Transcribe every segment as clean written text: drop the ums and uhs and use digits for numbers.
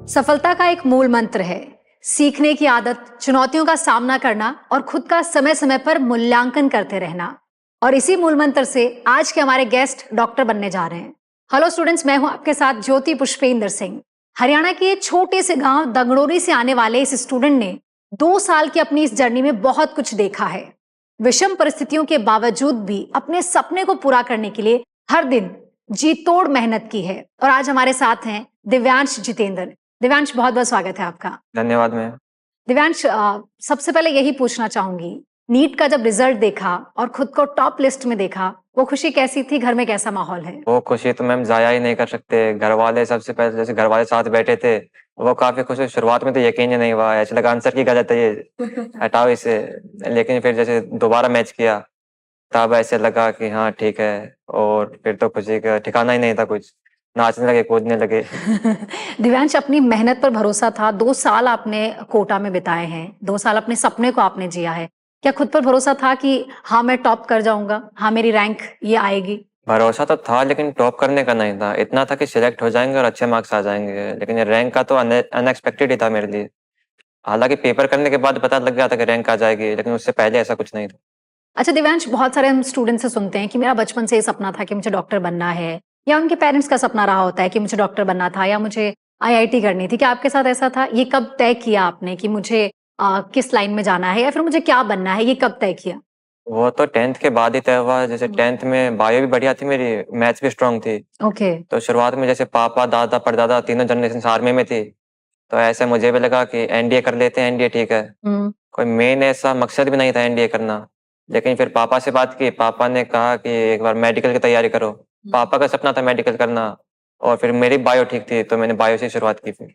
सफलता का एक मूल मंत्र है सीखने की आदत, चुनौतियों का सामना करना और खुद का समय समय पर मूल्यांकन करते रहना। और इसी मूल मंत्र से आज के हमारे गेस्ट डॉक्टर बनने जा रहे हैं। हेलो स्टूडेंट्स, मैं हूं आपके साथ ज्योति पुष्पेंद्र सिंह। हरियाणा के छोटे से गांव दंगड़ोरी से आने वाले इस स्टूडेंट ने 2 साल की अपनी इस जर्नी में बहुत कुछ देखा है। विषम परिस्थितियों के बावजूद भी अपने सपने को पूरा करने के लिए हर दिन जी तोड़ मेहनत की है। और आज हमारे साथ हैं दिव्यांश जितेंद्र। दिव्यांश, बहुत बहुत स्वागत है आपका। धन्यवाद मैम। दिव्यांश, सबसे पहले यही पूछना चाहूंगी, नीट का जब रिजल्ट देखा और खुद को टॉप लिस्ट में देखा, वो खुशी कैसी थी? घर में कैसा माहौल है? वो खुशी तो मैम जाया ही नहीं कर सकते। घर वाले सबसे पहले जैसे घर वाले साथ बैठे थे, वो काफी खुश हुए। शुरुआत में तो यकीन ही नहीं हुआ, ऐसा लगा आंसर की गलत है ये, हटाओ इसे। लेकिन फिर जैसे दोबारा मैच किया तब ऐसे लगा कि हाँ ठीक है, और फिर तो खुशी का ठिकाना ही नहीं था कुछ। नाचने लगे, कूदने लगे। दिव्यांश, अपनी मेहनत पर भरोसा था। 2 साल आपने कोटा में बिताए हैं, 2 साल अपने सपने को आपने जिया है। क्या खुद पर भरोसा था कि हाँ मैं टॉप कर जाऊंगा, हाँ मेरी रैंक ये आएगी? भरोसा तो था लेकिन टॉप करने का नहीं था। इतना था कि सिलेक्ट हो जाएंगे और अच्छे मार्क्स आ जाएंगे, लेकिन ये रैंक का तो अनएक्सपेक्टेड ही था मेरे लिए। हालांकि पेपर करने के बाद पता लग गया था कि रैंक आ जाएगी, लेकिन उससे पहले ऐसा कुछ नहीं था। अच्छा दिव्यांश, बहुत सारे हम स्टूडेंट से सुनते हैं कि मेरा बचपन से ये सपना था कि मुझे डॉक्टर बनना है, या उनके पेरेंट्स का सपना रहा होता है कि मुझे डॉक्टर बनना था या मुझे आईआईटी करनी थी। क्या आपके साथ ऐसा था? ये कब तय किया आपने कि मुझे किस लाइन में जाना है या फिर मुझे क्या बनना है? ये कब तय किया? वो तो 10th के बाद ही तय हुआ। जैसे 10th में बायो भी बढ़िया थी मेरी, मैथ्स भी स्ट्रांग थी। ओके। तो शुरुआत में जैसे पापा, दादा, परदादा तीनों जनरेशन आर्मी में थी, तो ऐसे मुझे भी लगा कि एनडीए कर लेते हैं, एनडीए ठीक है। हम्म। कोई मेन ऐसा मकसद भी नहीं था एनडीए करना। लेकिन फिर पापा से बात की, पापा ने कहा कि एक बार मेडिकल की तैयारी करो। पापा का सपना था मेडिकल करना, और फिर मेरी बायो ठीक थी तो मैंने बायो से शुरुआत की फिर।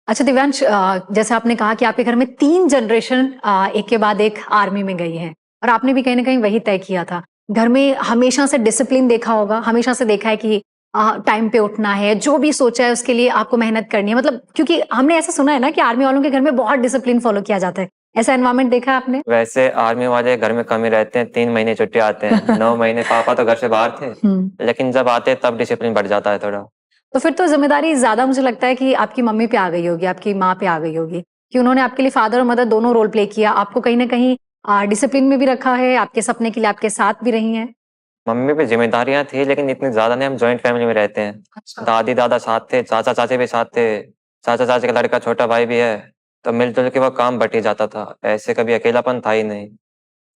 अच्छा दिव्यांश, जैसे आपने कहा कि आपके घर में 3 जनरेशन एक के बाद एक आर्मी में गई है, और आपने भी कहीं ना कहीं वही तय किया था। घर में हमेशा से डिसिप्लिन देखा होगा, हमेशा से देखा है कि टाइम पे उठना है, जो भी सोचा है उसके लिए आपको मेहनत करनी है। मतलब क्योंकि हमने ऐसा सुना है ना कि आर्मी वालों के घर में बहुत डिसिप्लिन फॉलो किया जाता है। ऐसा एनवायरमेंट देखा है आपने? वैसे आर्मी वाले घर में कम ही रहते हैं, 3 महीने छुट्टी आते हैं। 9 महीने पापा तो घर से बाहर थे, लेकिन जब आते तब डिसिप्लिन बढ़ जाता है थोड़ा। तो फिर तो जिम्मेदारी ज्यादा मुझे लगता है कि आपकी मम्मी पे आ गई होगी, आपकी माँ पे आ गई होगी, कि उन्होंने आपके लिए फादर और मदर दोनों रोल प्ले किया, आपको कहीं ना कहीं डिसिप्लिन में भी रखा है, आपके सपने के लिए आपके साथ भी रही हैं। मम्मी पे जिम्मेदारियां थी लेकिन इतनी ज्यादा नहीं। हम जॉइंट फैमिली में रहते हैं। अच्छा। दादी दादा साथ थे, चाचा चाची भी साथ थे। चाचा चाची का लड़का छोटा भाई भी है, तो मिलजुल के वो काम बट ही जाता था। ऐसे कभी अकेलापन था ही नहीं।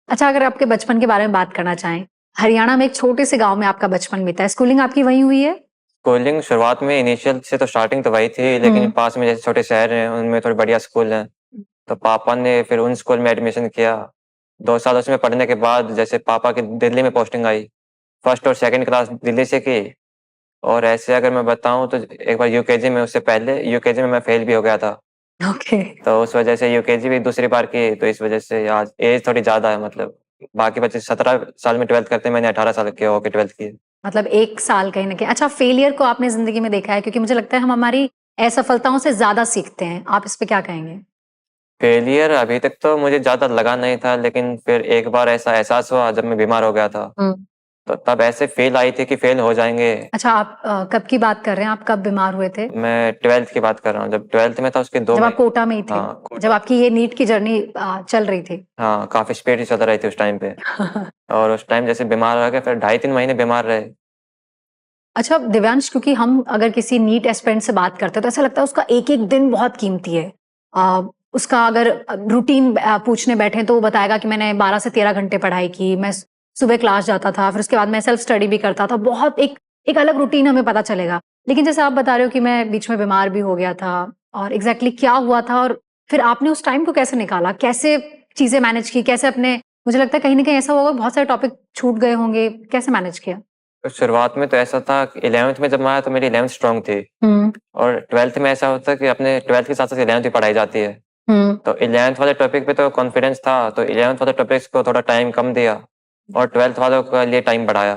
अच्छा, अगर आपके बचपन के बारे में बात करना चाहें, हरियाणा में एक छोटे से गांव में आपका बचपन बीता है, स्कूलिंग आपकी वहीं हुई है? स्कूलिंग शुरुआत में इनिशियल से तो स्टार्टिंग तो वही थी, लेकिन पास में जैसे छोटे शहर हैं उनमें थोड़े बढ़िया स्कूल हैं, तो पापा ने फिर उन स्कूल में एडमिशन किया। 2 साल उसमें पढ़ने के बाद जैसे पापा की दिल्ली में पोस्टिंग आई। फर्स्ट और सेकंड क्लास दिल्ली से की। और ऐसे अगर मैं बताऊं तो एक बार यूकेजी में, उससे पहले यूकेजी में मैं फेल भी हो गया था। ओके। तो उस वजह से यूकेजी भी दूसरी बार की, तो इस वजह से आज एज थोड़ी ज्यादा है। मतलब बाकी बच्चे 17 साल में 12th करते हैं, मैंने 18 साल के होके 12th की। मतलब 1 साल कहीं ना कहीं। अच्छा, फेलियर को आपने जिंदगी में देखा है? क्योंकि मुझे लगता है हम हमारी असफलताओं से ज्यादा सीखते हैं। आप इस पे क्या कहेंगे? फेलियर अभी तक तो मुझे ज्यादा लगा नहीं था, लेकिन फिर एक बार ऐसा एहसास हुआ जब मैं बीमार हो गया था। तो तब ऐसे फील आई थी कि फेल हो जाएंगे। अच्छा, आप कब की बात कर रहे हैं? आप कब बीमार हुए थे? मैं 12th की बात कर रहा हूँ। जब 12th में था उसके दो जब आप महीने कोटा में ही थे? हाँ जब आपकी ये नीट की जर्नी चल रही थी? हाँ, काफी स्पीड से चल रही थी उस टाइम पे। और उस टाइम जैसे बीमार हो गया, फिर 2.5-3 महीने बीमार रहे। अच्छा दिव्यांश, क्योंकि हम अगर किसी नीट एस्पिरेंट से बात करते हैं तो ऐसा लगता है उसका एक एक दिन बहुत कीमती है। उसका अगर रूटीन पूछने बैठे तो वो बताएगा कि मैंने 12 से 13 घंटे पढ़ाई की, मैं सुबह क्लास जाता था, फिर उसके बाद मैं सेल्फ स्टडी भी करता था। बहुत एक एक अलग रूटीन हमें पता चलेगा। लेकिन जैसे आप बता रहे हो कि मैं बीच में बीमार भी हो गया था, और एग्जैक्टली क्या हुआ था और फिर आपने उस टाइम को कैसे निकाला, कैसे चीजें मैनेज की, कैसे अपने, मुझे लगता है कहीं ना कहीं ऐसा होगा बहुत सारे टॉपिक छूट गए होंगे, कैसे मैनेज किया? तो शुरुआत में तो ऐसा था कि 11th में जब मैं आया तो मेरी 11th स्ट्रांग थी। और 12th में ऐसा होता है कि अपने 12th के साथ साथ 11th भी पढ़ाई जाती है। तो 11th वाले टॉपिक पे तो कॉन्फिडेंस था, तो 11th वाले टॉपिक्स को थोड़ा टाइम कम दिया और 12th वालों के लिए टाइम बढ़ाया।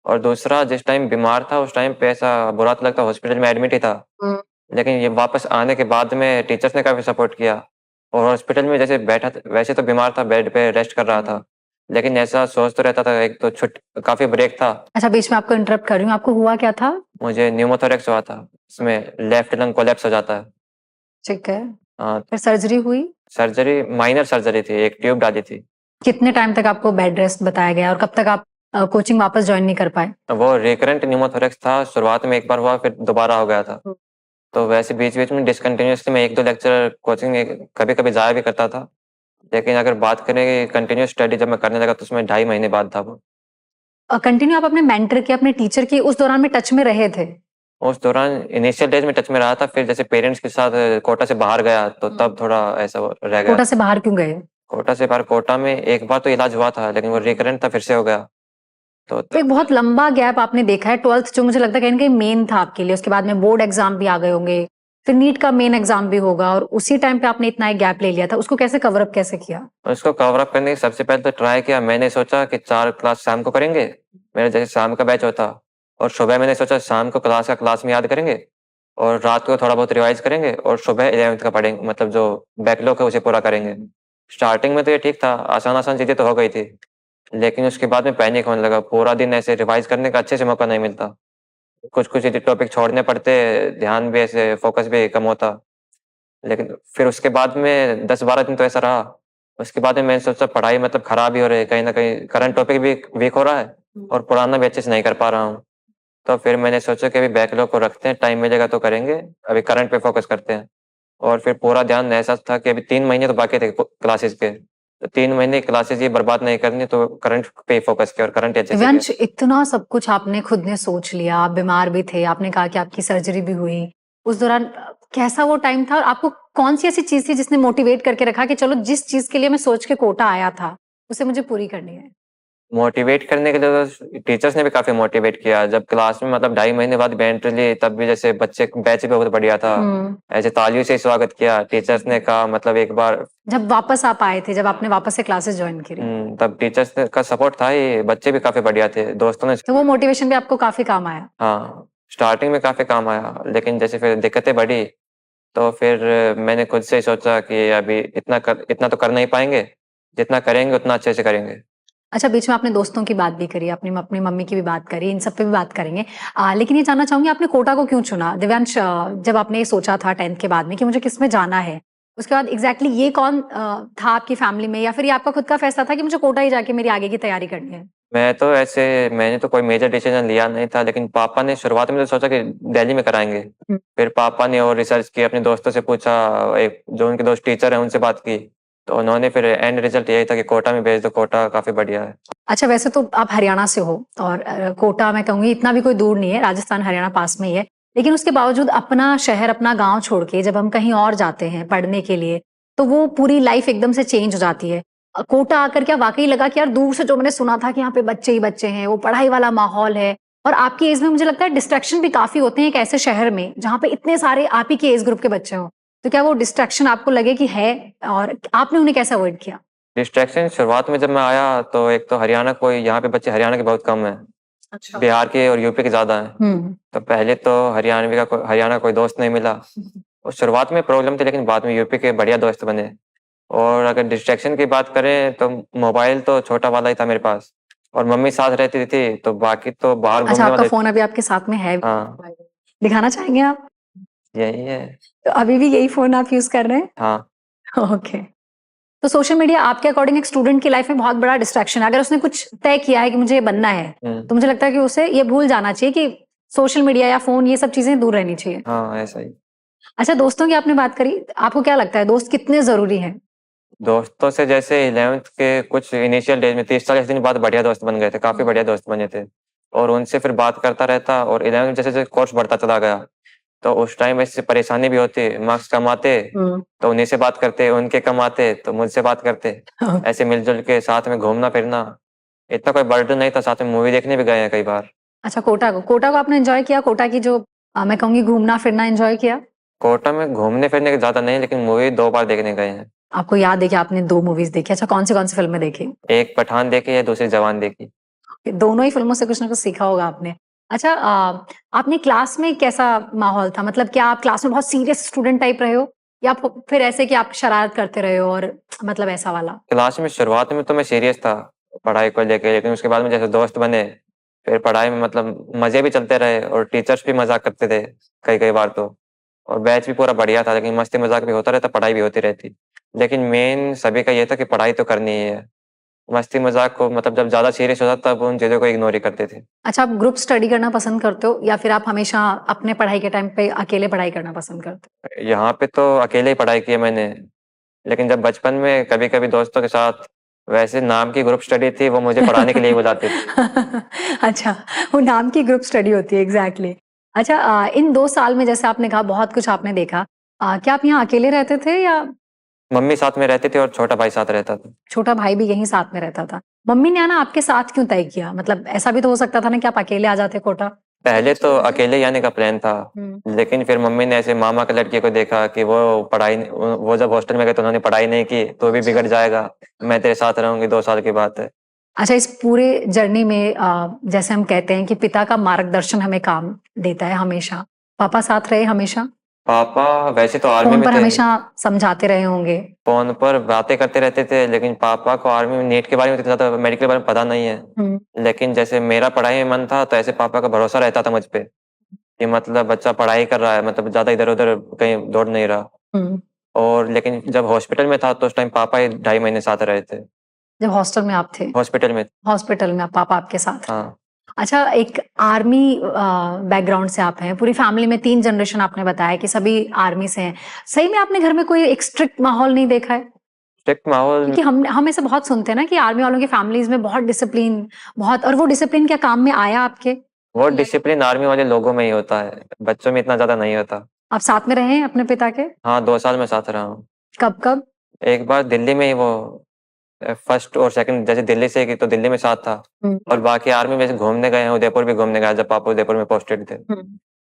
और दूसरा, जिस टाइम बीमार था उस टाइम पे ऐसा बुरा तो लगता, हॉस्पिटल में एडमिट ही था। लेकिन ये वापस आने के बाद में टीचर्स ने काफी सपोर्ट किया। और हॉस्पिटल में जैसे बैठा था, वैसे तो बीमार था, बेड पे रेस्ट कर रहा था, लेकिन ऐसा सोच तो रहता था। एक तो काफी ब्रेक था। अच्छा, बीच में आपको इंटरप्ट कर रही हूँ, आपको हुआ क्या था? मुझे न्यूमोथोरेक्स हुआ था, उसमें लेफ्ट लंग कोलैप्स हो जाता है। ठीक है। हाँ, फिर सर्जरी हुई? सर्जरी माइनर सर्जरी थी, एक ट्यूब डाली थी। कितने टाइम तक आपको बेड रेस्ट बताया गया और कब तक आप कोचिंग वापस ज्वाइन नहीं कर पाए? वो रिकरेंट न्यूमोथोरेक्स था, शुरुआत में एक बार हुआ, फिर दोबारा हो गया था। तो वैसे बीच-बीच में डिसकंटिन्यूअसली मैं 1-2 लेक्चर कोचिंग कभी-कभी जाया भी करता था। लेकिन अगर बात करें कंटिन्यूअस स्टडी जब मैं करने लगा तो उसमें 2.5 महीने बाद था वो। कंटिन्यू आप अपने मेंटर के, अपने टीचर के उस दौरान में टच में रहे थे? उस दौरान इनिशियल डेज में टच में रहा था, फिर जैसे पेरेंट्स के साथ कोटा से बाहर गया तो तब थोड़ा ऐसा रह गया। कोटा से बाहर क्यों गए? कोटा से बाहर, कोटा में एक बार तो इलाज हुआ था लेकिन वो रिकरेंट था, फिर से हो गया। तो तो एक बहुत लंबा गैप आपने देखा है। 12th जो मुझे लगता है कहीं न कहीं मेन था आपके लिए, उसके बाद में बोर्ड एग्जाम भी आ गए होंगे, फिर नीट का मेन एग्जाम भी होगा और उसी टाइम पे आपने इतना एक गैप ले लिया था। उसको कैसे कवर अप कैसे किया? उसको कवर अप करने की सबसे पहले तो ट्राई किया। मैंने सोचा कि 4 क्लास शाम को करेंगे, मेरा जैसे शाम का बैच होता, और सुबह मैंने सोचा शाम को क्लास में याद करेंगे और रात को थोड़ा बहुत रिवाइज करेंगे और सुबह 11th का पढ़ेंगे, मतलब जो बैकलॉग है उसे पूरा करेंगे। स्टार्टिंग में तो ये ठीक था, आसान-आसान चीज़ें तो हो गई थी, लेकिन उसके बाद में पैनिक होने लगा। पूरा दिन ऐसे रिवाइज करने का अच्छे से मौका नहीं मिलता। कुछ-कुछ टॉपिक छोड़ने पड़ते, ध्यान भी ऐसे फोकस भी कम होता। लेकिन फिर उसके बाद में 10-12 दिन तो ऐसा रहा। उसके बाद में मैंने सोचा पढ़ाई मतलब खराब ही हो रही है, कहीं न कहीं करंट टॉपिक भी वीक हो रहा है और पुराना भी अच्छे से नहीं कर पा रहा हूँ। तो फिर मैंने सोचा कि अभी बैकलॉग को रखते हैं, टाइम मिलेगा तो करेंगे, अभी करंट पे फोकस करते हैं। और फिर पूरा ध्यान ऐसा था कि अभी 3 महीने तो बाकी थे क्लासेस के। तो 3 महीने क्लासेस ये बर्बाद नहीं करनी, तो करंट पे ही फोकस किया और करंट ही अच्छे से किया। दिव्यांश, इतना सब कुछ आपने खुद ने सोच लिया, आप बीमार भी थे, आपने कहा कि आपकी सर्जरी भी हुई। उस दौरान कैसा वो टाइम था और आपको कौन-सी ऐसी चीज़ थी जिसने मोटिवेट करके रखा कि चलो जिस चीज़ के लिए मैं सोच के कोटा आया था, उसे मुझे पूरी करनी है? मोटिवेट करने के लिए तो टीचर्स ने भी काफ़ी मोटिवेट किया। जब क्लास में मतलब 2.5 महीने बाद एंट्री ली, तब भी जैसे बच्चे बैच भी बहुत बढ़िया था। हुँ। ऐसे तालियों से स्वागत किया। टीचर्स ने कहा मतलब एक बार जब वापस आप आए थे, जब आपने वापस से क्लासेस जॉइन करी, तब टीचर्स का सपोर्ट था ही, बच्चे भी काफ़ी बढ़िया थे। दोस्तों ने तो वो मोटिवेशन भी आपको काफ़ी काम आया? हाँ, स्टार्टिंग में काफ़ी काम आया, लेकिन जैसे फिर दिक्कतें बढ़ी, तो फिर मैंने खुद से ही सोचा कि अभी इतना तो कर नहीं पाएँगे, जितना करेंगे उतना अच्छे से करेंगे। अच्छा, बीच में आपने दोस्तों की बात भी करी, अपनी अपनी मम्मी की भी बात करी, इन सब पे भी बात करेंगे। लेकिन ये जानना चाहूँगी आपने कोटा को क्यों चुना? दिव्यांश, जब आपने ये सोचा था 10th के बाद में कि मुझे किसमें जाना है, उसके बाद एग्ज़ैक्टली ये कौन था आपकी फैमिली में या फिर ये आपका खुद का फैसला था कि मुझे कोटा ही जाके मेरी आगे की तैयारी करनी है? मैंने तो कोई मेजर डिसीज़न लिया नहीं था, लेकिन पापा ने शुरुआत में तो सोचा कि दिल्ली में कराएँगे। हुँ। फिर पापा ने और रिसर्च की, अपने दोस्तों से पूछा, एक जो उनके दोस्त टीचर हैं उनसे बात की, तो उन्होंने फिर एंड रिज़ल्ट यही था कि कोटा में भेज दो, कोटा काफ़ी बढ़िया है। अच्छा, वैसे तो आप हरियाणा से हो और कोटा मैं कहूँगी इतना भी कोई दूर नहीं है, राजस्थान हरियाणा पास में ही है। लेकिन उसके बावजूद अपना शहर, अपना गाँव छोड़ के जब हम कहीं और जाते हैं पढ़ने के लिए, तो वो पूरी लाइफ एकदम से चेंज हो जाती है। कोटा आकर क्या वाक़ई लगा कि यार दूर से जो मैंने सुना था कि यहाँ पे बच्चे ही बच्चे हैं, वो पढ़ाई वाला माहौल है और आपकी एज में मुझे लगता है डिस्ट्रैक्शन भी काफ़ी होते हैं एक ऐसे शहर में, जहाँ पे इतने सारे आप ही के एज ग्रुप के बच्चे हों। तो क्या वो डिस्ट्रैक्शन आपको लगे कि है और आपने उन्हें कैसे अवॉइड किया? डिस्ट्रैक्शन शुरुआत में जब मैं आया तो एक तो हरियाणा कोई यहाँ पे बच्चे हरियाणा के बहुत कम हैं, अच्छा। बिहार के और यूपी के ज़्यादा हैं। हुँ। तो पहले तो हरियाणा कोई दोस्त नहीं मिला और शुरुआत में प्रॉब्लम थी, लेकिन बाद में यूपी के बढ़िया दोस्त बने। और अगर डिस्ट्रैक्शन की बात करें तो मोबाइल तो छोटा वाला ही था मेरे पास और मम्मी साथ रहती थी, तो बाकी तो बाहर अच्छा, घूमने आपका वाले। फ़ोन अभी आपके साथ में है? हाँ, दिखाना चाहेंगे आप? यही है। तो अभी भी यही फ़ोन आप यूज़ कर रहे हैं? हाँ, ओके। तो सोशल मीडिया आपके अकॉर्डिंग एक स्टूडेंट की लाइफ़ में बहुत बड़ा डिस्ट्रैक्शन है। अगर उसने कुछ तय किया है कि मुझे ये बनना है, हुँ, तो मुझे लगता है कि उसे ये भूल जाना चाहिए कि सोशल मीडिया या फ़ोन ये सब चीज़ें दूर रहनी चाहिए। हाँ, ऐसा ही। अच्छा, दोस्तों की आपने बात करी, आपको क्या लगता है दोस्त कितने ज़रूरी हैं? दोस्तों से जैसे 11th के कुछ इनिशियल डेज़ में 30-40 दिन बाद बढ़िया दोस्त बन गए थे, काफ़ी बढ़िया दोस्त बने थे और उनसे फिर बात करता रहता और 11th जैसे-जैसे कोर्स बढ़ता चला गया, तो उस टाइम ऐसे परेशानी भी होती, मार्क्स कम आते, हुँ। तो उन्हीं से बात करते, उनके कम आते, तो मुझसे बात करते। ऐसे मिल-जुल के साथ में घूमना-फिरना, इतना कोई बर्डन नहीं था, साथ में मूवी देखने भी गए हैं कई बार। अच्छा, कोटा को आपने एन्जॉय किया? कोटा की जो मैं कहूँगी घूमना-फिरना एन्जॉय किया? कोटा में घूमने-फिरने के ज़्यादा नहीं, लेकिन मूवी 2 बार देखने गए हैं। आपको याद है कि आपने 2 मूवीज़ देखी। अच्छा, कौन सी फ़िल्में देखी? एक पठान देखी है, दूसरी जवान देखी। दोनों ही फ़िल्मों से कुछ ना कुछ सीखा होगा आपने। अच्छा, आपने क्लास में कैसा माहौल था? मतलब क्या आप क्लास में बहुत सीरियस स्टूडेंट टाइप रहे हो? या फिर ऐसे कि आप शरारत करते रहे हो और मतलब ऐसा वाला? क्लास में शुरुआत में तो मैं सीरियस था, पढ़ाई को लेके, लेकिन उसके बाद में जैसे दोस्त बने, फिर पढ़ाई में मतलब मज़े भी चलते रहे और टीचर्स भी मज़ाक करते थे, कई-कई बार तो। और बैच भी पूरा बढ़िया था, लेकिन मस्ती मजाक भी होता रहता, पढ़ाई भी होती रहती। लेकिन मेन सभी का ये था कि पढ़ाई तो करनी ही है। मस्ती मजाक को मतलब जब ज्यादा सीरियस हो जाता तब उन चीजों को इग्नोर ही करते थे। अच्छा, आप ग्रुप स्टडी करना पसंद करते हो या फिर आप हमेशा अपने पढ़ाई के टाइम पे अकेले पढ़ाई करना पसंद करते यहाँ पे तो अकेले ही पढ़ाई की है मैंने, लेकिन जब बचपन में कभी कभी दोस्तों के साथ वैसे नाम की ग्रुप स्टडी थी, वो मुझे पढ़ाने के लिए ही बुलाते थे। अच्छा, वो नाम की ग्रुप स्टडी होती है, एग्जैक्टली। अच्छा, इन 2 साल में जैसे आपने कहा बहुत कुछ आपने देखा, क्या आप यहाँ अकेले रहते थे या मम्मी साथ में रहती थी और छोटा भाई साथ रहता था। छोटा भाई भी यहीं साथ में रहता था? मम्मी ने आना आपके साथ क्यों तय किया? मतलब ऐसा भी तो हो सकता था ना कि आप अकेले आ जाते कोटा। पहले तो अकेले ही आने का प्लान था, लेकिन फिर मम्मी ने ऐसे मामा के लड़के को देखा कि वो जब हॉस्टल में गए तो उन्होंने पढ़ाई नहीं की, तो भी बिगड़ जाएगा, मैं तेरे साथ रहूंगी, 2 साल की बात है। अच्छा, इस पूरे जर्नी में जैसे हम कहते हैं कि पिता का मार्गदर्शन हमें काम देता है हमेशा, पापा साथ रहे हमेशा? पापा वैसे तो आर्मी फोन में पर थे, हमेशा समझाते रहे होंगे? फोन पर बातें करते रहते थे, लेकिन पापा को आर्मी में नीट के बारे में इतना ज्यादा, मेडिकल के बारे में पता नहीं है। लेकिन जैसे मेरा पढ़ाई में मन था, तो ऐसे पापा का भरोसा रहता था मुझ पे कि मतलब बच्चा पढ़ाई कर रहा है, मतलब ज्यादा इधर उधर कहीं दौड़ नहीं रहा। और लेकिन जब हॉस्पिटल में था तो उस टाइम पापा ही 2.5 महीने साथ रहे थे। जब हॉस्टल में आप थे? हॉस्पिटल में। हॉस्पिटल में पापा आपके साथ? हाँ। अच्छा, एक आर्मी बैकग्राउंड से आप हैं, पूरी फैमिली में 3 जनरेशन आपने बताया कि सभी आर्मी से हैं। सही में आपने घर में कोई एक स्ट्रिक्ट माहौल नहीं देखा है? स्ट्रिक्ट माहौल क्योंकि हम ऐसे बहुत सुनते हैं ना कि आर्मी वालों की फैमिलीज में बहुत डिसिप्लिन, बहुत, और वो डिसिप्लिन क्या काम में आया आपके? वो डिसिप्लिन आर्मी वाले लोगों में ही होता है, बच्चों में इतना ज्यादा नहीं होता। आप साथ में रहे हैं अपने पिता के? हाँ, 2 साल में साथ रहा हूँ। कब कब? एक बार दिल्ली में ही, वो फर्स्ट और सेकंड, जैसे दिल्ली से की तो दिल्ली में साथ था, और बाकी आर्मी में घूमने गए हैं, उदयपुर भी घूमने गया जब पापा उदयपुर में पोस्टेड थे,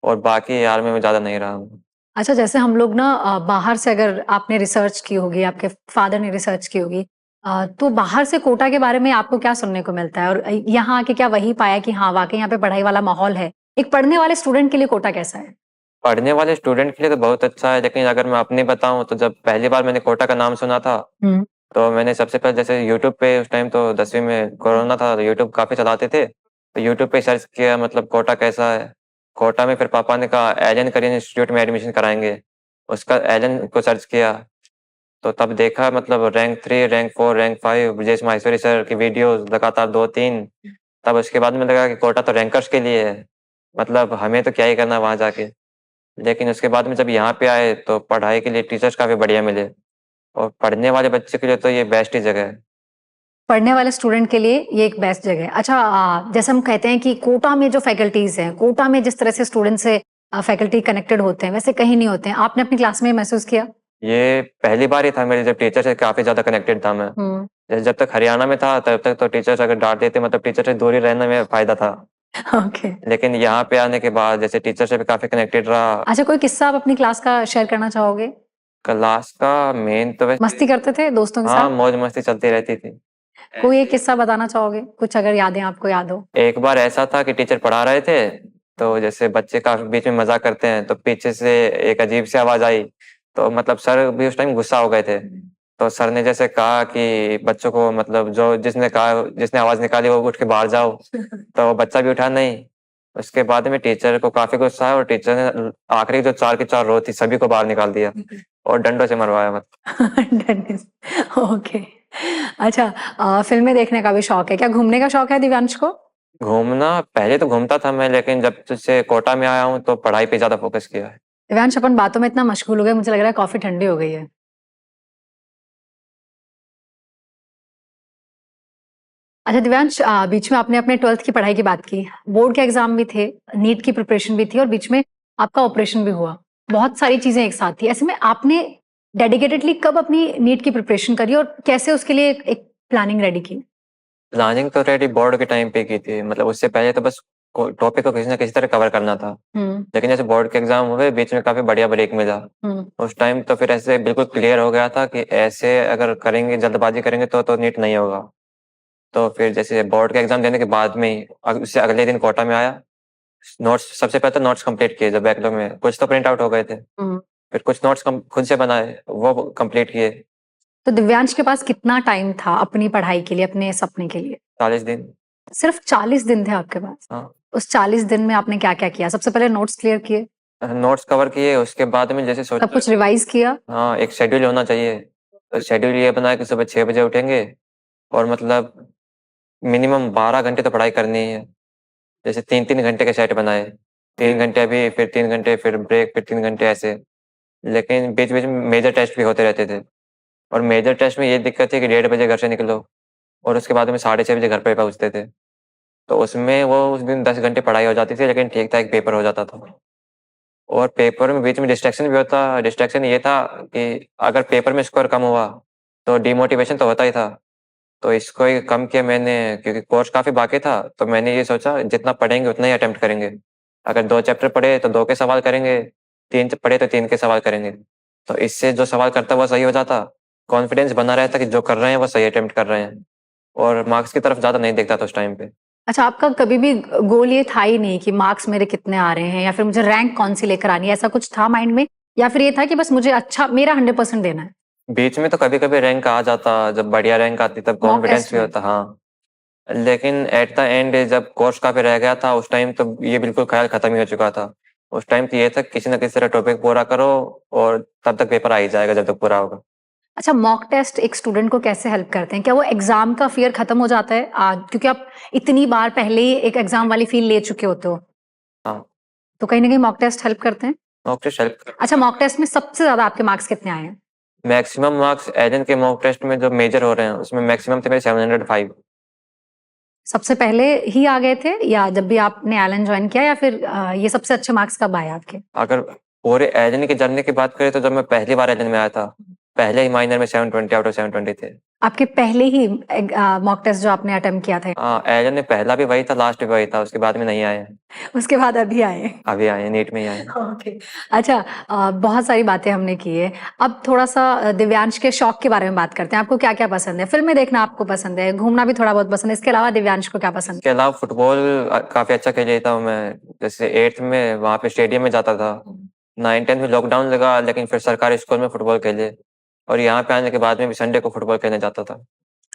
और बाकी आर्मी में ज्यादा नहीं रहा हूँ। अच्छा, जैसे हम लोग ना बाहर से, अगर आपने रिसर्च की होगी, आपके फादर ने रिसर्च की होगी, तो बाहर से कोटा के बारे में आपको क्या सुनने को मिलता है? और यहाँ आके क्या वही पाया कि हाँ वाकई यहाँ पे पढ़ाई वाला माहौल है? एक पढ़ने वाले स्टूडेंट के लिए कोटा कैसा है? पढ़ने वाले स्टूडेंट के लिए तो बहुत अच्छा है, लेकिन अगर मैं अपनी बताऊं तो जब पहली बार मैंने कोटा का नाम सुना था, तो मैंने सबसे पहले जैसे यूट्यूब पे, उस टाइम तो 10वीं में कोरोना था, तो यूट्यूब काफी चलाते थे, तो यूट्यूब पे सर्च किया मतलब कोटा कैसा है। कोटा में फिर पापा ने कहा एलियन करियर इंस्टीट्यूट में एडमिशन कराएंगे, उसका एलियन को सर्च किया, तो तब देखा मतलब rank 3, rank 4, rank 5, Brajesh Maheshwari sir की वीडियोस लगातार 2-3, तब उसके बाद में लगा कि कोटा तो रैंकर्स के लिए है, मतलब हमें तो क्या ही करना वहां जाके। लेकिन उसके बाद में जब यहाँ पे आए तो पढ़ाई के लिए टीचर्स काफी बढ़िया मिले, और पढ़ने वाले बच्चे के लिए तो ये बेस्ट ही जगह है। पढ़ने वाले स्टूडेंट के लिए ये एक बेस्ट जगह है। अच्छा, जैसे हम कहते हैं कि कोटा में जो फैकल्टीज हैं, कोटा में जिस तरह से स्टूडेंट से फैकल्टी कनेक्टेड होते हैं, वैसे कहीं नहीं होते हैं। आपने अपनी क्लास में महसूस किया? ये पहली बार ही था मेरे, जब टीचर से काफी ज्यादा कनेक्टेड था मैं। जैसे जब तक हरियाणा में था तब तक तो टीचर्स अगर डांट देते, मतलब टीचर से दूर ही रहने में फायदा था। ओके। लेकिन यहाँ पे आने के बाद जैसे टीचर से भी काफी कनेक्टेड रहा। अच्छा, कोई किस्सा आप अपनी क्लास का शेयर करना चाहोगे? क्लास का मेन तो वैसे मस्ती करते थे दोस्तों के हाँ, साथ? मौज मस्ती चलती रहती थी। कोई एक किस्सा बताना चाहोगे, कुछ अगर यादें आपको याद हो? एक बार ऐसा था कि टीचर पढ़ा रहे थे, तो जैसे बच्चे काफी बीच में मजाक करते हैं, तो पीछे से एक अजीब सी आवाज आई, तो मतलब सर भी उस टाइम गुस्सा हो गए थे, तो सर ने जैसे कहा कि बच्चों को, मतलब जो जिसने आवाज निकाली वो उठ के बाहर जाओ, तो वो बच्चा भी उठा नहीं। उसके बाद में टीचर को काफी गुस्सा आया, और टीचर ने आखिरी जो 4 की 4 रो थी सभी को बाहर निकाल दिया और डंडों से मरवाया मतलब। ओके। अच्छा, फिल्में देखने का भी शौक है क्या? घूमने का शौक है दिव्यांश को? घूमना पहले तो घूमता था मैं, लेकिन जब से कोटा में आया हूँ तो पढ़ाई पे ज्यादा फोकस किया है। दिव्यांश, अपन बातों में इतना मशगूल हो गए, मुझे लग रहा है कॉफी ठंडी हो गई है। अच्छा दिव्यांश, बीच में आपने अपने 12th की पढ़ाई की बात की, बोर्ड के एग्जाम भी थे, नीट की प्रिपरेशन भी थी, और बीच में आपका ऑपरेशन भी हुआ, बहुत सारी चीजें एक साथ थी। ऐसे में आपने डेडिकेटेडली कब अपनी नीट की प्रिपरेशन करी और कैसे उसके लिए एक प्लानिंग रेडी की? प्लानिंग तो रेडी बोर्ड के टाइम पे की थी, मतलब उससे पहले तो बस टॉपिक को किसी ना किसी तरह कवर करना था। लेकिन जैसे बोर्ड के एग्जाम हुए, बीच में काफी बढ़िया ब्रेक मिला, उस टाइम तो फिर ऐसे बिल्कुल क्लियर हो गया था कि ऐसे अगर करेंगे, जल्दबाजी करेंगे तो नीट नहीं होगा। तो फिर जैसे बोर्ड का एग्जाम देने के बाद में उससे अगले दिन कोटा में आया, नोट्स सबसे पहले तो नोट्स कंप्लीट किए, जब बैकलॉग में कुछ तो प्रिंट आउट हो गए थे, फिर कुछ नोट्स खुद से बनाए, वो कंप्लीट किए। तो दिव्यांश के पास कितना टाइम था अपनी पढ़ाई के लिए, अपने सपने के लिए? 40 दिन। सिर्फ 40 दिन थे आपके पास? हाँ। उस 40 दिन में आपने क्या क्या किया? सबसे पहले नोट्स क्लियर किए? नोट्स कवर किए, उसके बाद में जैसे सब सोचा कुछ रिवाइज किया? हाँ, एक शेड्यूल होना चाहिए। तो शेड्यूल ये बनाया कि सुबह 6 बजे उठेंगे और मतलब मिनिमम 12 घंटे तो पढ़ाई करनी ही है। जैसे 3-3 घंटे के सेट बनाए, 3 घंटे अभी, फिर 3 घंटे, फिर ब्रेक, फिर 3 घंटे ऐसे। लेकिन बीच-बीच में मेजर टेस्ट भी होते रहते थे और मेजर टेस्ट में ये दिक्कत थी कि 1:30 बजे घर से निकलो और उसके बाद में 6:30 बजे घर पे पहुँचते थे। तो उसमें वो उस दिन 10 घंटे पढ़ाई हो जाती थी, लेकिन ठीक-ठाक पेपर हो जाता था। और पेपर में बीच में डिस्ट्रैक्शन भी होता। डिस्ट्रैक्शन ये था कि अगर पेपर में स्कोर कम हुआ, तो डिमोटिवेशन तो होता ही था। तो इसको ही कम किया मैंने, क्योंकि कोर्स काफ़ी बाकी था, तो मैंने ये सोचा जितना पढ़ेंगे उतना ही अटेम्प्ट करेंगे। अगर 2 चैप्टर पढ़े तो 2 के सवाल करेंगे, 3 पढ़े तो 3 के सवाल करेंगे। तो इससे जो सवाल करता है वो सही हो जाता, कॉन्फिडेंस बना रहता कि जो कर रहे हैं वो सही अटेम्प्ट कर रहे हैं और मार्क्स की तरफ ज़्यादा नहीं देखता था उस टाइम पे। अच्छा, आपका कभी भी गोल ये था ही नहीं कि मार्क्स मेरे कितने आ रहे हैं या फिर मुझे रैंक कौन सी लेकर आनी है, ऐसा कुछ था माइंड में? या फिर ये था कि बस मुझे अच्छा मेरा 100% देना है? बीच में तो कभी-कभी रैंक आ जाता, जब बढ़िया रैंक आती तब मॉक कॉन्फिडेंस टेस्ट भी में? होता, हाँ। लेकिन एट द एंड जब कोर्स काफ़ी रह गया था, उस टाइम तो ये बिल्कुल ख़्याल ख़त्म ही हो चुका था। उस टाइम तो ये था किसी न किसी तरह टॉपिक पूरा करो और तब तक पेपर आ ही जाएगा जब तक पूरा होगा। अच्छा, मॉक टेस्ट एक स्टूडेंट को कैसे हेल्प करते हैं? क्या वो एग्ज़ाम का फ़ियर खत्म हो जाता है? क्योंकि आप इतनी बार पहले ही एक एग्ज़ाम वाली फ़ील ले चुके होते हो, हाँ, तो कहीं न कहीं मॉक टेस्ट हेल्प करते हैं? मॉक टेस्ट हेल्प करता अच्छा, मॉक टेस्ट में सबसे ज़्यादा आपके मार्क्स कितने आए हैं? है। मैक्सिमम मार्क्स एजेंट के मॉक टेस्ट में जो मेजर हो रहे हैं, उसमें मैक्सिमम थे मेरे 705। सबसे पहले ही आ गए थे या जब भी आपने एलन जॉइन किया या फिर ये सबसे अच्छे मार्क्स कब आए आपके? अगर पूरे एजेंट की जर्नी की बात करें तो जब मैं पहली बार एजेंट में आया था, पहले ही माइनर में 720 आउट ऑफ 720 थे। आपके पहले ही मॉक टेस्ट जो आपने अटेम्प्ट किया था, हाँ, एजेंट में पहला भी वही था, लास्ट भी वही था, उसके बाद में नहीं आए हैं। उसके बाद अभी आए हैं? अभी आए हैं, नीट में ही आए हैं। ओके। अच्छा, बहुत सारी बातें हमने की है। अब थोड़ा-सा दिव्यांश के शौक के बारे में बात करते हैं। आपको क्या-क्या पसंद है? फ़िल्में देखना आपको पसंद है, घूमना भी थोड़ा बहुत पसंद है। इसके अलावा दिव्यांश को क्या पसंद है? इसके अलावा फुटबॉल काफ़ी अच्छा खेल लेता हूँ मैं। जैसे 8th में वहाँ पे स्टेडियम में जाता था। 9-10 में लॉकडाउन लगा, लेकिन फिर सरकारी स्कूल में फुटबॉल खेले और यहाँ पे आने के बाद में भी संडे को फुटबॉल खेलने जाता था।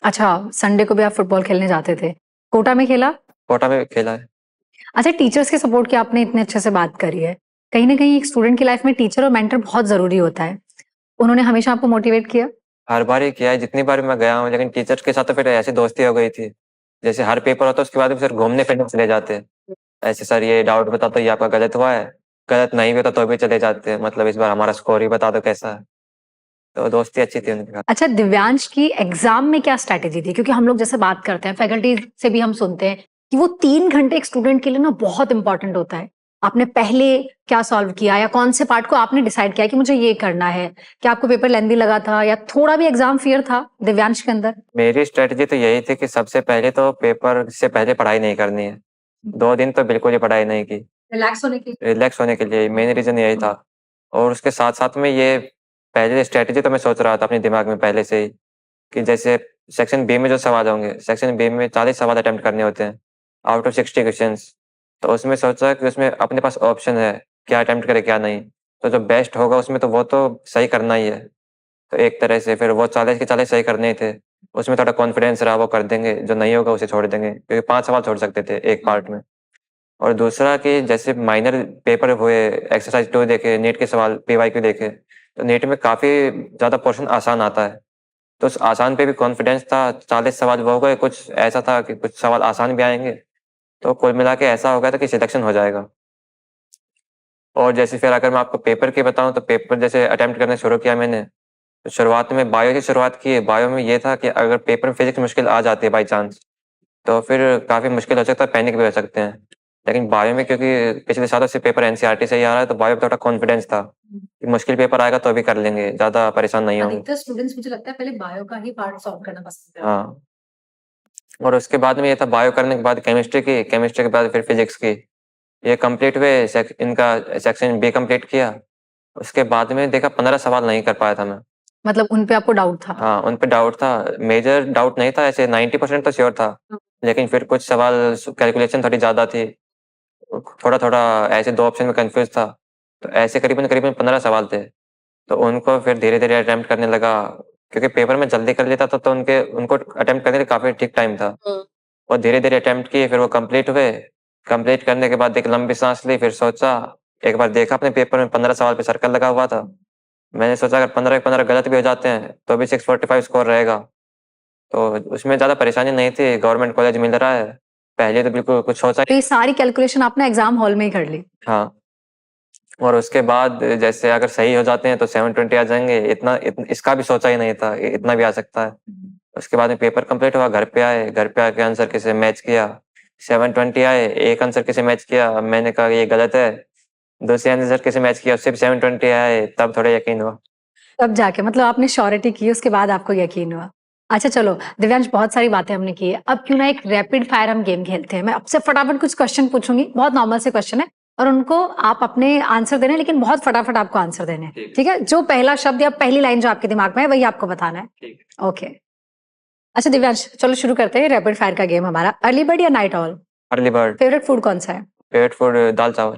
अच्छा, संडे को भी आप फुटबॉल खेलने जाते थे। कोटा में खेला? कोटा में भी खेला है। अच्छा, टीचर्स के सपोर्ट की आपने इतने अच्छे से बात करी है। कहीं न कहीं एक स्टूडेंट की लाइफ में टीचर और मेंटर बहुत ज़रूरी होता है। उन्होंने हमेशा आपको मोटिवेट किया? हर बार ही किया है, जितनी बार मैं गया हूँ, लेकिन टीचर्स के साथ तो फिर ऐसी दोस्ती हो गई थी। जैसे हर पेपर होता है उसके बाद में फिर घूमने-फिरने चले जाते। ऐसे सर ये डाउट बता दो, ये आपका गलत हुआ है। गलत नहीं भी होता तो भी चले जाते हैं, मतलब इस बार हमारा स्कोर ही बता दो कैसा है। तो दोस्ती अच्छी थी उनके साथ। अच्छा, दिव्यांश की एग्ज़ाम में क्या स्ट्रैटेजी थी? क्योंकि हम लोग जैसे बात करते हैं, फैकल्टी से भी हम सुनते हैं कि वो 3 घंटे एक स्टूडेंट के लिए ना बहुत इम्पोर्टेंट होता है। आपने पहले क्या सॉल्व किया या कौन से पार्ट को आपने डिसाइड किया कि मुझे ये करना है? क्या आपको पेपर लेंथी लगा था या थोड़ा भी एग्ज़ाम फ़ियर था दिव्यांश के अंदर? मेरी स्ट्रैटेजी तो यही थी कि सबसे पहले तो पेपर से पहले पढ़ाई नहीं करनी है। 2 दिन तो बिल्कुल ही पढ़ाई नहीं की। रिलैक्स होने की? रिलैक्स होने के लिए मेन रीज़न यही था और उसके साथ-साथ में ये पहले स्ट्रैटेजी तो मैं सोच रहा था अपने दिमाग में पहले से ही कि जैसे सेक्शन बी में जो सवाल होंगे, सेक्शन बी में 40 सवाल अटेम्प्ट करने होते हैं, आउट ऑफ 60 क्वेश्चन्स। तो उसमें सोचा कि उसमें अपने पास ऑप्शन है, क्या अटेम्प्ट करें, क्या नहीं। तो जो बेस्ट होगा उसमें तो वो तो सही करना ही है। तो एक तरह से फिर वो 40 के 40 सही करने ही थे। उसमें थोड़ा कॉन्फिडेंस रहा वो कर देंगे, जो नहीं होगा उसे छोड़ देंगे क्योंकि 5 सवाल छोड़ सकते थे एक पार्ट में। और दूसरा कि जैसे माइनर पेपर हुए, एक्सरसाइज 2 देखे, नीट के सवाल पीवाईक्यू देखे, तो नीट में काफ़ी ज़्यादा पोर्शन आसान आता है। तो उस आसान पे भी कॉन्फिडेंस था, 40 सवाल वो हो गए, कुछ ऐसा था कि कुछ सवाल आसान भी आएँगे, तो कुल मिला के ऐसा हो गया था कि सिलेक्शन हो जाएगा। और जैसे फिर अगर मैं आपको पेपर की बताऊँ तो पेपर जैसे अटेम्प्ट करना शुरू किया मैंने, तो शुरुआत में बायो से शुरुआत की। बायो में ये था कि अगर पेपर में फिज़िक्स मुश्किल आ जाती है बाय चांस, तो फिर काफ़ी मुश्किल हो सकता है, पैनिक भी हो सकते हैं। लेकिन बायो में क्योंकि पिछले सालों से पेपर एनसीईआरटी से ही आ रहा है, तो बायो में थोड़ा कॉन्फिडेंस था कि मुश्किल पेपर आएगा तो भी कर लेंगे, ज़्यादा परेशान नहीं होंगे। अधिकतर स्टूडेंट्स मुझे लगता है पहले बायो का ही पार्ट सॉल्व करना पसंद करते हैं। हाँ, और उसके बाद में ये था बायो करने के बाद केमिस्ट्री की, केमिस्ट्री के बाद फिर फिज़िक्स की। ये कंप्लीट हुए, इनका सेक्शन बी कंप्लीट किया। उसके बाद में देखा 15 सवाल नहीं कर पाया था मैं। मतलब उन पे आपको डाउट था? हाँ, उन पे डाउट था, मेजर डाउट नहीं था, ऐसे 90% तो श्योर था। लेकिन फिर कुछ सवाल कैलकुलेशन थोड़ी ज़्यादा थी। थोड़ा-थोड़ा ऐसे 2 ऑप्शन में कन्फ्यूज़ था। तो ऐसे करीबन-करीबन 15 सवाल थे। तो उनको फिर धीरे-धीरे अटेम्प्ट करने लगा, क्योंकि पेपर में जल्दी कर लेता था तो उनको अटेम्प्ट करने के लिए काफ़ी ठीक टाइम था। और धीरे-धीरे अटेम्प्ट किए, फिर वो कंप्लीट हुए। कंप्लीट करने के बाद एक लंबी साँस ली, फिर सोचा एक बार देखा अपने पेपर में 15 सवाल पे सर्कल लगा हुआ था। मैंने सोचा अगर 15 के 15 गलत भी हो जाते हैं तो भी 645 स्कोर रहेगा। तो उसमें ज़्यादा परेशानी नहीं थी, गवर्नमेंट कॉलेज मिल रहा है। पहले तो बिल्कुल कुछ सोचा तो ये सारी कैलकुलेशन आपने एग्जाम हॉल में ही कर ली? हाँ, और उसके बाद जैसे अगर सही हो जाते हैं तो 720 आ जाएंगे। इसका भी सोचा ही नहीं था, इतना भी आ सकता है। उसके बाद में पेपर कंप्लीट हुआ, घर पे आए, घर पे आके आंसर किसे मैच किया, 720 आए। एक आंसर किसे मैच किया, मैंने कहा ये गलत है। दूसरे आंसर किसे मैच किया, उससे भी 720 आए, तब थोड़ा यकीन हुआ। तब जाके मतलब आपने श्योरिटी की, उसके बाद आपको यकीन हुआ। अच्छा चलो दिव्यांश, बहुत सारी बातें हमने की है, अब क्यों ना एक रैपिड फायर हम गेम खेलते हैं। मैं आपसे फटाफट कुछ क्वेश्चन पूछूंगी, बहुत नॉर्मल से क्वेश्चन है, और उनको आप अपने आंसर देने, लेकिन बहुत फटाफट आपको आंसर देने हैं, ठीक है? जो पहला शब्द या पहली लाइन जो आपके दिमाग में है वही आपको बताना है। ओके, अच्छा दिव्यांश चलो शुरू करते हैं रैपिड फायर का गेम हमारा। अर्ली बर्ड या night all? Early bird. Favourite food कौन सा है? फेवरेट फूड दाल चावल।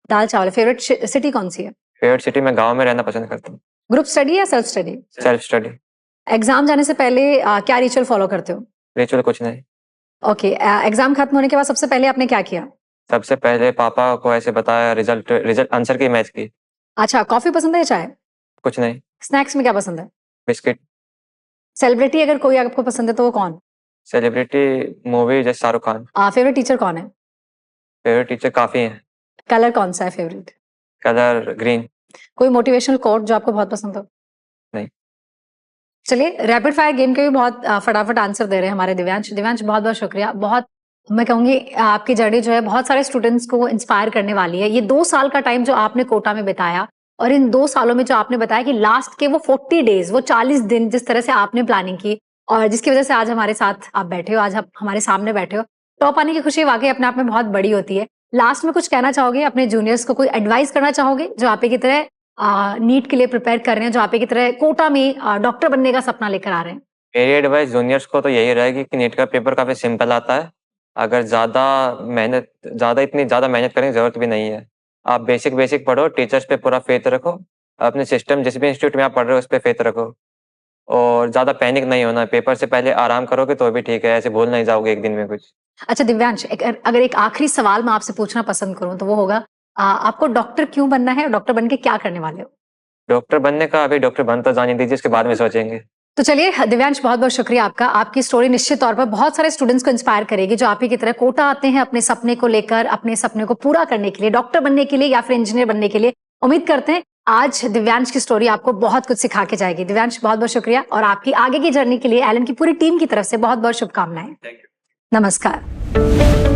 दाल चावल। फेवरेट सिटी कौन सी है? फेवरेट सिटी में गांव में रहना पसंद करता हूँ। ग्रुप स्टडी या self study? Self study. Exam जाने से पहले क्या रिचुअल फॉलो करते हो? रिचुअल कुछ नहीं। ओके, एग्जाम खत्म होने के बाद सबसे पहले आपने क्या किया? सबसे पहले पापा को ऐसे बताया, रिजल्ट आंसर की मैच की। अच्छा, कॉफी पसंद है या चाय? कुछ नहीं। स्नैक्स में क्या पसंद है? बिस्किट। सेलिब्रिटी अगर कोई आपको पसंद है तो वो कौन? सेलिब्रिटी मूवी जैसे शाहरुख खान। फेवरेट टीचर कौन है? फेवरेट टीचर काफी हैं। कलर कौन सा है फेवरेट? Colour green. कोई मोटिवेशनल कोट जो आपको बहुत पसंद हो? नहीं। चलिए, रैपिड फायर गेम के भी बहुत फटाफट आंसर दे रहे हैं हमारे दिव्यांश। दिव्यांश बहुत बहुत शुक्रिया। बहुत, मैं कहूंगी आपकी जर्नी जो है बहुत सारे स्टूडेंट्स को इंस्पायर करने वाली है। ये 2 साल का टाइम जो आपने कोटा में बिताया, और इन 2 सालों में जो आपने बताया कि लास्ट के वो 40 डेज, वो 40 दिन जिस तरह से आपने प्लानिंग की, और जिसकी वजह से आज हमारे साथ आप बैठे हो, आज आप हमारे सामने बैठे हो, टॉप आने की खुशी वाकई अपने आप में बहुत बड़ी होती है। लास्ट में कुछ कहना चाहोगे अपने जूनियर्स को? कोई एडवाइस करना चाहोगे जो आप ही की तरह नीट के लिए प्रिपेयर कर रहे हैं, जो आप ही की तरह कोटा में डॉक्टर बनने का सपना लेकर आ रहे हैं? मेरी एडवाइस जूनियर्स को तो यही रहेगी कि नीट का पेपर काफी सिंपल आता है। अगर इतनी ज्यादा मेहनत करने की जरूरत भी नहीं है। आप बेसिक पढ़ो, टीचर्स पे पूरा फेथ रखो, अपने सिस्टम जिस भी इंस्टीट्यूट में आप पढ़ रहे हो उस पर फेथ रखो, और ज्यादा पैनिक नहीं होना। पेपर से पहले आराम करोगे तो भी ठीक है, ऐसे भूल नहीं जाओगे एक दिन में कुछ। अच्छा दिव्यांश, अगर एक आखिरी सवाल मैं आपसे पूछना पसंद करूं तो वो होगा, आपको डॉक्टर क्यों बनना है और डॉक्टर बन के क्या करने वाले हो? डॉक्टर बनने का अभी डॉक्टर बन तो जाने दीजिए, उसके बाद में सोचेंगे। तो चलिए दिव्यांश, बहुत बहुत शुक्रिया आपका। आपकी स्टोरी निश्चित तौर पर बहुत सारे स्टूडेंट्स को इंस्पायर करेगी जो आप ही की तरह कोटा आते हैं अपने सपने को लेकर, अपने सपने को पूरा करने के लिए, डॉक्टर बनने के लिए या फिर इंजीनियर बनने के लिए। उम्मीद करते हैं आज दिव्यांश की स्टोरी आपको बहुत कुछ सिखा के जाएगी। दिव्यांश बहुत बहुत शुक्रिया, और आपकी आगे की जर्नी के लिए एलन की पूरी टीम की तरफ से बहुत बहुत शुभकामनाएं। नमस्कार।